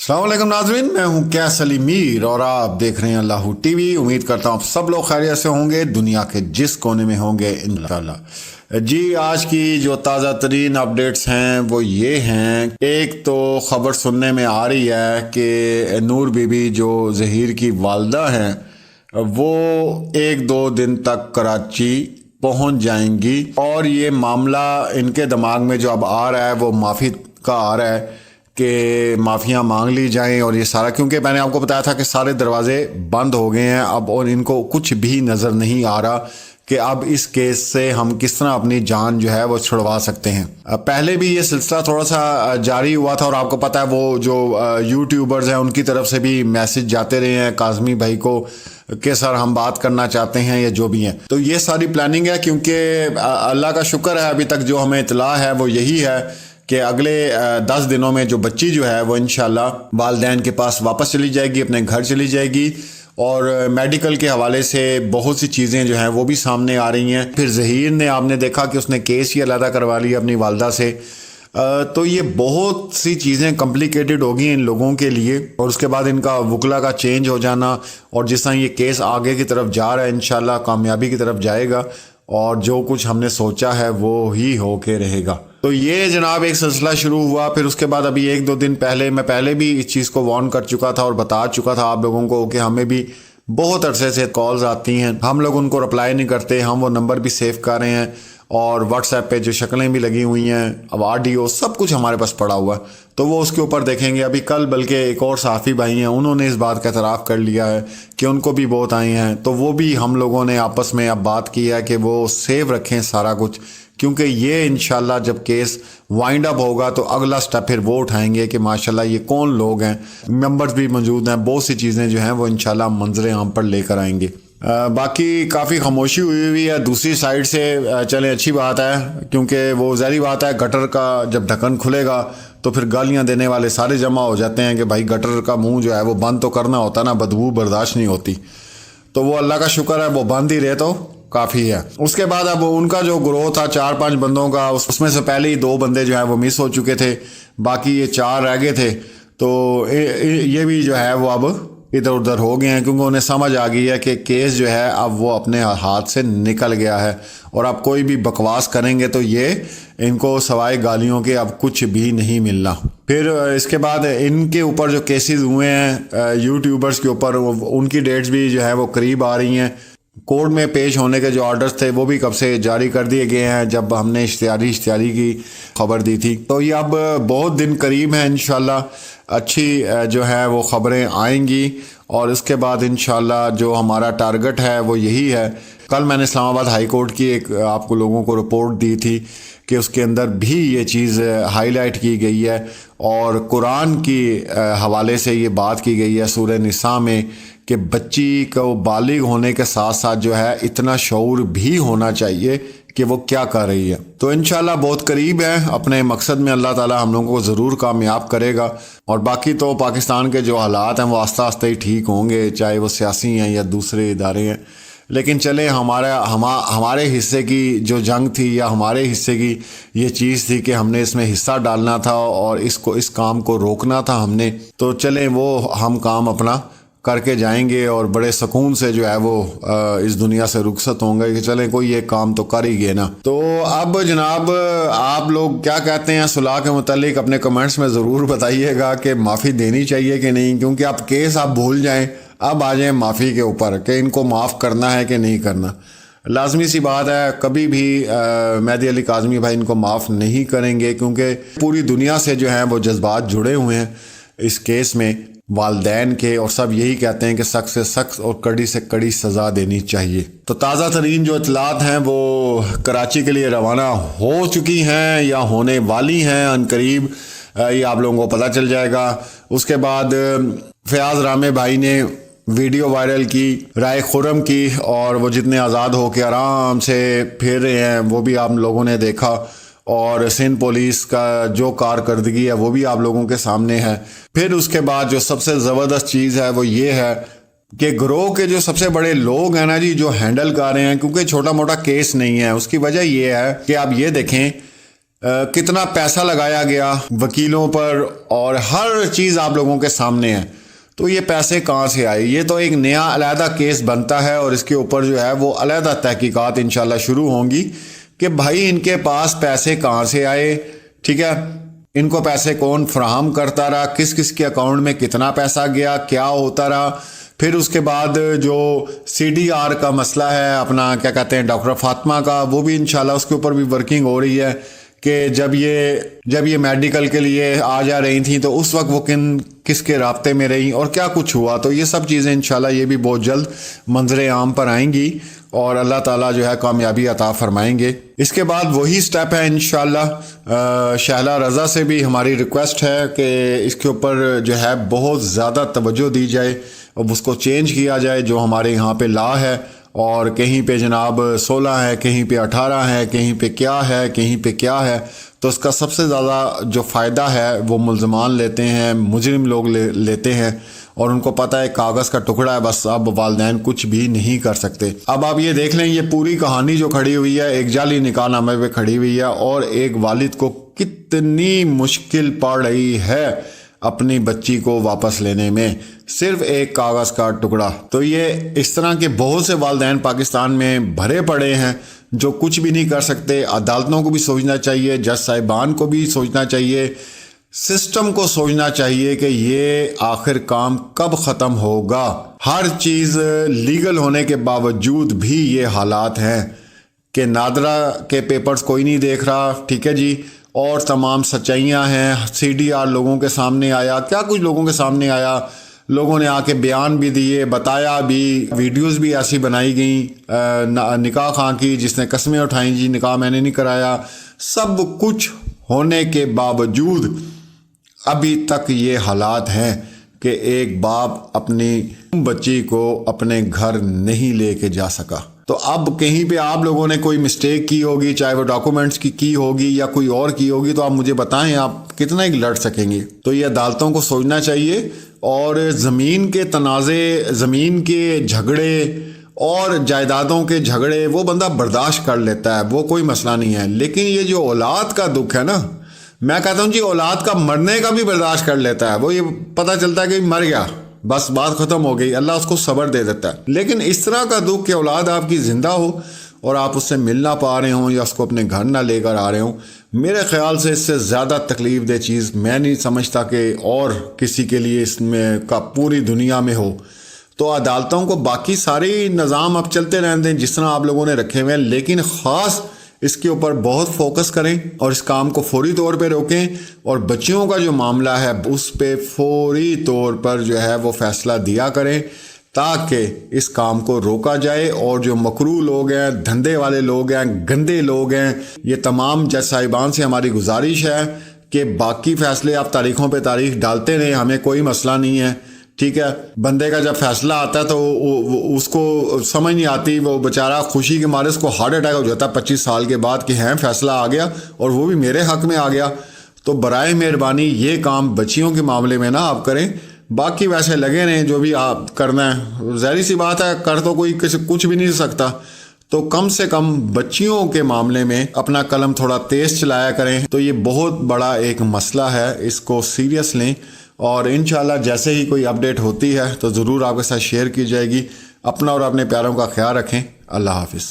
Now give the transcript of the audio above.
अस्सलाम वालेकुम नाज़रीन, मैं हूं कैस अली मीर और आप देख रहे हैं अल्लाह टीवी। उम्मीद करता हूं आप सब लोग खैरियत से होंगे, दुनिया के जिस कोने में होंगे इंशाल्लाह। जी, आज की जो ताज़ा तरीन अपडेट्स हैं वो ये हैं। एक तो ख़बर सुनने में आ रही है कि नूर बीबी जो ज़हीर की वालदा हैं वो एक दो दिन तक कराची पहुंच जाएंगी और ये मामला इनके दिमाग में जो अब आ रहा है वो माफ़ी का आ रहा है कि माफ़ियाँ मांग ली जाएं और ये सारा, क्योंकि मैंने आपको बताया था कि सारे दरवाजे बंद हो गए हैं अब और इनको कुछ भी नज़र नहीं आ रहा कि अब इस केस से हम किस तरह अपनी जान जो है वो छुड़वा सकते हैं। पहले भी ये सिलसिला थोड़ा सा जारी हुआ था और आपको पता है वो जो यूट्यूबर्स हैं उनकी तरफ से भी मैसेज जाते रहे हैं काज़मी भाई को कि सर हम बात करना चाहते हैं या जो भी हैं। तो ये सारी प्लानिंग है, क्योंकि अल्लाह का शुक्र है अभी तक जो हमें इतला है वो यही है कि अगले 10 दिनों में जो बच्ची जो है वो इंशाल्लाह वालिदैन के पास वापस चली जाएगी, अपने घर चली जाएगी। और मेडिकल के हवाले से बहुत सी चीज़ें जो हैं वो भी सामने आ रही हैं। फिर ज़हीर ने आपने देखा कि उसने केस ही अलहदा करवा लिया अपनी वालदा से। तो ये बहुत सी चीज़ें कॉम्प्लिकेटेड होगी इन लोगों के लिए। और उसके बाद इनका वकला का चेंज हो जाना और जिस तरह ये केस आगे की तरफ जा रहा है इंशाल्लाह कामयाबी की तरफ जाएगा और जो कुछ हमने सोचा है वो ही होके रहेगा। तो ये जनाब एक सिलसिला शुरू हुआ। फिर उसके बाद अभी एक दो दिन पहले मैं पहले भी इस चीज़ को वार्न कर चुका था और बता चुका था आप लोगों को कि हमें भी बहुत अरसे से कॉल्स आती हैं, हम लोग उनको रिप्लाई नहीं करते। हम वो नंबर भी सेव कर रहे हैं और व्हाट्सएप पे जो शक्लें भी लगी हुई हैं, अब ऑडियो सब कुछ हमारे पास पड़ा हुआ है। तो वो उसके ऊपर देखेंगे। अभी कल बल्कि एक और साफ़ी भाई हैं, उन्होंने इस बात का एतराफ़ कर लिया है कि उनको भी बहुत आए हैं। तो वो भी हम लोगों ने आपस में अब बात की है कि वो सेव रखें सारा कुछ, क्योंकि ये इंशाल्लाह जब केस वाइंड अप होगा तो अगला स्टेप फिर वो उठाएंगे कि माशाल्लाह ये कौन लोग हैं। मेंबर्स भी मौजूद हैं, बहुत सी चीज़ें जो हैं वो इंशाल्लाह मंजर आम पर लेकर आएंगे। बाकी काफ़ी खामोशी हुई है दूसरी साइड से। चलें अच्छी बात है, क्योंकि वो ज़ाहिर बात है गटर का जब ढक्कन खुलेगा तो फिर गालियां देने वाले सारे जमा हो जाते हैं कि भाई गटर का मुंह जो है वो बंद तो करना होता ना, बदबू बर्दाश्त नहीं होती। तो वो अल्लाह का शुक्र है वो बंद ही रहे तो काफ़ी है। उसके बाद अब उनका जो ग्रोथ था 4-5 बंदों का, उसमें से पहले ही 2 बंदे जो है वो मिस हो चुके थे, बाकी ये 4 रह गए थे। तो ये भी जो है वो अब इधर उधर हो गए हैं, क्योंकि उन्हें समझ आ गई है कि केस जो है अब वो अपने हाथ से निकल गया है और अब कोई भी बकवास करेंगे तो ये इनको सवाए गालियों के अब कुछ भी नहीं मिलना। फिर इसके बाद इनके ऊपर जो केसेस हुए हैं यूट्यूबर्स के ऊपर, उनकी डेट्स भी जो है वो करीब आ रही हैं। कोर्ट में पेश होने के जो ऑर्डर्स थे वो भी कब से जारी कर दिए गए हैं, जब हमने इश्तिहारी की खबर दी थी। तो ये अब बहुत दिन करीब हैं, इंशाल्लाह अच्छी जो है वो खबरें आएंगी। और इसके बाद इंशाल्लाह जो हमारा टारगेट है वो यही है। कल मैंने इस्लामाबाद हाई कोर्ट की एक आपको लोगों को रिपोर्ट दी थी कि उसके अंदर भी ये चीज़ हाईलाइट की गई है और कुरान की हवाले से ये बात की गई है सूरह निसा में कि बच्ची को बालिग होने के साथ साथ जो है इतना शऊर भी होना चाहिए कि वो क्या कर रही है। तो इंशाल्लाह बहुत करीब है अपने मकसद में, अल्लाह ताला हम लोगों को ज़रूर कामयाब करेगा। और बाकी तो पाकिस्तान के जो हालात हैं वो आस्ता आस्ता ही ठीक होंगे, चाहे वो सियासी हैं या दूसरे इदारे हैं। लेकिन चले हमारे हिस्से की जो जंग थी या हमारे हिस्से की ये चीज़ थी कि हमने इसमें हिस्सा डालना था और इस काम को रोकना था हमने। तो चलें वो हम काम अपना करके जाएंगे और बड़े सुकून से जो है वो इस दुनिया से रुखसत होंगे कि चलें कोई ये काम तो कर ही गए ना। तो अब जनाब आप लोग क्या कहते हैं सुलह के मुतालिक अपने कमेंट्स में ज़रूर बताइएगा कि माफ़ी देनी चाहिए कि नहीं, क्योंकि आप केस आप भूल जाएं, अब आ जाएं माफ़ी के ऊपर कि इनको माफ़ करना है कि नहीं करना। लाजमी सी बात है कभी भी मेहदी अली काज़मी भाई इनको माफ़ नहीं करेंगे, क्योंकि पूरी दुनिया से जो हैं वो जज्बात जुड़े हुए हैं इस केस में वालदैन के, और सब यही कहते हैं कि सख्त से सख्त और कड़ी से कड़ी सज़ा देनी चाहिए। तो ताज़ा तरीन जो इतलात हैं वो कराची के लिए रवाना हो चुकी हैं या होने वाली हैं अनकरीब, ये आप लोगों को पता चल जाएगा। उसके बाद फयाज रामे भाई ने वीडियो वायरल की, राय खुरम की, और वो जितने आज़ाद हो के आराम से फिर रहे हैं वो भी आप लोगों ने देखा। और सिंध पुलिस का जो कारकर्दगी है वो भी आप लोगों के सामने है। फिर उसके बाद जो सबसे ज़बरदस्त चीज़ है वो ये है कि ग्रोह के जो सबसे बड़े लोग हैं ना जी, जो हैंडल कर रहे हैं, क्योंकि छोटा मोटा केस नहीं है, उसकी वजह ये है कि आप ये देखें کتنا پیسہ لگایا گیا وکیلوں پر اور ہر چیز آپ لوگوں کے سامنے ہے. تو یہ پیسے کہاں سے آئے؟ یہ تو ایک نیا علیحدہ کیس بنتا ہے اور اس کے اوپر جو ہے وہ علیحدہ تحقیقات انشاءاللہ شروع ہوں گی کہ بھائی ان کے پاس پیسے کہاں سے آئے. ٹھیک ہے، ان کو پیسے کون فراہم کرتا رہا، کس کس کے اکاؤنٹ میں کتنا پیسہ گیا، کیا ہوتا رہا. پھر اس کے بعد جو CDR کا مسئلہ ہے اپنا کیا کہتے ہیں ڈاکٹر فاطمہ کا، وہ بھی انشاءاللہ اس کے اوپر بھی ورکنگ ہو رہی ہے کہ جب یہ میڈیکل کے لیے آ جا رہی تھیں تو اس وقت وہ کس کے رابطے میں رہیں اور کیا کچھ ہوا. تو یہ سب چیزیں انشاءاللہ یہ بھی بہت جلد منظر عام پر آئیں گی اور اللہ تعالیٰ جو ہے کامیابی عطا فرمائیں گے. اس کے بعد وہی سٹیپ ہے انشاءاللہ شہلا رضا سے بھی ہماری ریکویسٹ ہے کہ اس کے اوپر جو ہے بہت زیادہ توجہ دی جائے اور اس کو چینج کیا جائے جو ہمارے یہاں پہ لا ہے. اور کہیں پہ جناب 16 ہے، کہیں پہ 18 ہے، کہیں پہ کیا ہے، کہیں پہ کیا ہے. تو اس کا سب سے زیادہ جو فائدہ ہے وہ ملزمان لیتے ہیں، مجرم لوگ لیتے ہیں اور ان کو پتہ ہے کاغذ کا ٹکڑا ہے بس، اب والدین کچھ بھی نہیں کر سکتے. اب آپ یہ دیکھ لیں یہ پوری کہانی جو کھڑی ہوئی ہے ایک جعلی نکاح نامے پہ کھڑی ہوئی ہے اور ایک والد کو کتنی مشکل پڑ رہی ہے اپنی بچی کو واپس لینے میں، صرف ایک کاغذ کا ٹکڑا. تو یہ اس طرح کے بہت سے والدین پاکستان میں بھرے پڑے ہیں جو کچھ بھی نہیں کر سکتے. عدالتوں کو بھی سوچنا چاہیے، جج صاحبان کو بھی سوچنا چاہیے، سسٹم کو سوچنا چاہیے کہ یہ آخر کام کب ختم ہوگا. ہر چیز لیگل ہونے کے باوجود بھی یہ حالات ہیں کہ نادرا کے پیپرز کوئی نہیں دیکھ رہا. ٹھیک ہے جی، اور تمام سچائیاں ہیں. CDR لوگوں کے سامنے آیا، کیا کچھ لوگوں کے سامنے آیا، لوگوں نے آ کے بیان بھی دیے، بتایا بھی، ویڈیوز بھی ایسی بنائی گئیں نکاح خواہ کی جس نے قسمیں اٹھائیں جی نکاح میں نے نہیں کرایا. سب کچھ ہونے کے باوجود ابھی تک یہ حالات ہیں کہ ایک باپ اپنی بچی کو اپنے گھر نہیں لے کے جا سکا. تو اب کہیں پہ آپ لوگوں نے کوئی مسٹیک کی ہوگی، چاہے وہ ڈاکومنٹس کی ہوگی یا کوئی اور کی ہوگی، تو آپ مجھے بتائیں آپ کتنا ہی لڑ سکیں گے. تو یہ عدالتوں کو سوچنا چاہیے اور زمین کے تنازع، زمین کے جھگڑے اور جائیدادوں کے جھگڑے وہ بندہ برداشت کر لیتا ہے، وہ کوئی مسئلہ نہیں ہے. لیکن یہ جو اولاد کا دکھ ہے نا، میں کہتا ہوں جی اولاد کا مرنے کا بھی برداشت کر لیتا ہے. وہ یہ پتہ چلتا ہے کہ مر گیا بس بات ختم ہو گئی، اللہ اس کو صبر دے دیتا ہے. لیکن اس طرح کا دکھ کہ اولاد آپ کی زندہ ہو اور آپ اس سے مل نہ پا رہے ہوں یا اس کو اپنے گھر نہ لے کر آ رہے ہوں، میرے خیال سے اس سے زیادہ تکلیف دہ چیز میں نہیں سمجھتا کہ اور کسی کے لیے اس میں کا پوری دنیا میں ہو. تو عدالتوں کو باقی سارے نظام اب چلتے رہنے دیں جس طرح آپ لوگوں نے رکھے ہوئے ہیں، لیکن خاص اس کے اوپر بہت فوکس کریں اور اس کام کو فوری طور پہ روکیں اور بچیوں کا جو معاملہ ہے اس پہ فوری طور پر جو ہے وہ فیصلہ دیا کریں تاکہ اس کام کو روکا جائے. اور جو مکروہ لوگ ہیں، دھندے والے لوگ ہیں، گندے لوگ ہیں، یہ تمام جج صاحبان سے ہماری گزارش ہے کہ باقی فیصلے آپ تاریخوں پہ تاریخ ڈالتے رہیں، ہمیں کوئی مسئلہ نہیں ہے. ٹھیک ہے، بندے کا جب فیصلہ آتا ہے تو اس کو سمجھ نہیں آتی، وہ بیچارہ خوشی کے مارے اس کو ہارٹ اٹیک ہو جاتا ہے 25 سال کے بعد کہ ہیں فیصلہ آ گیا اور وہ بھی میرے حق میں آ گیا. تو برائے مہربانی یہ کام بچیوں کے معاملے میں نہ آپ کریں. باقی ویسے لگے رہیں جو بھی آپ کرنا ہے، ظاہری سی بات ہے کر تو کوئی کچھ بھی نہیں سکتا، تو کم سے کم بچیوں کے معاملے میں اپنا قلم تھوڑا تیز چلایا کریں. تو یہ بہت بڑا ایک مسئلہ ہے، اس کو سیریس لیں اور انشاءاللہ جیسے ہی کوئی اپڈیٹ ہوتی ہے تو ضرور آپ کے ساتھ شیئر کی جائے گی. اپنا اور اپنے پیاروں کا خیال رکھیں. اللہ حافظ.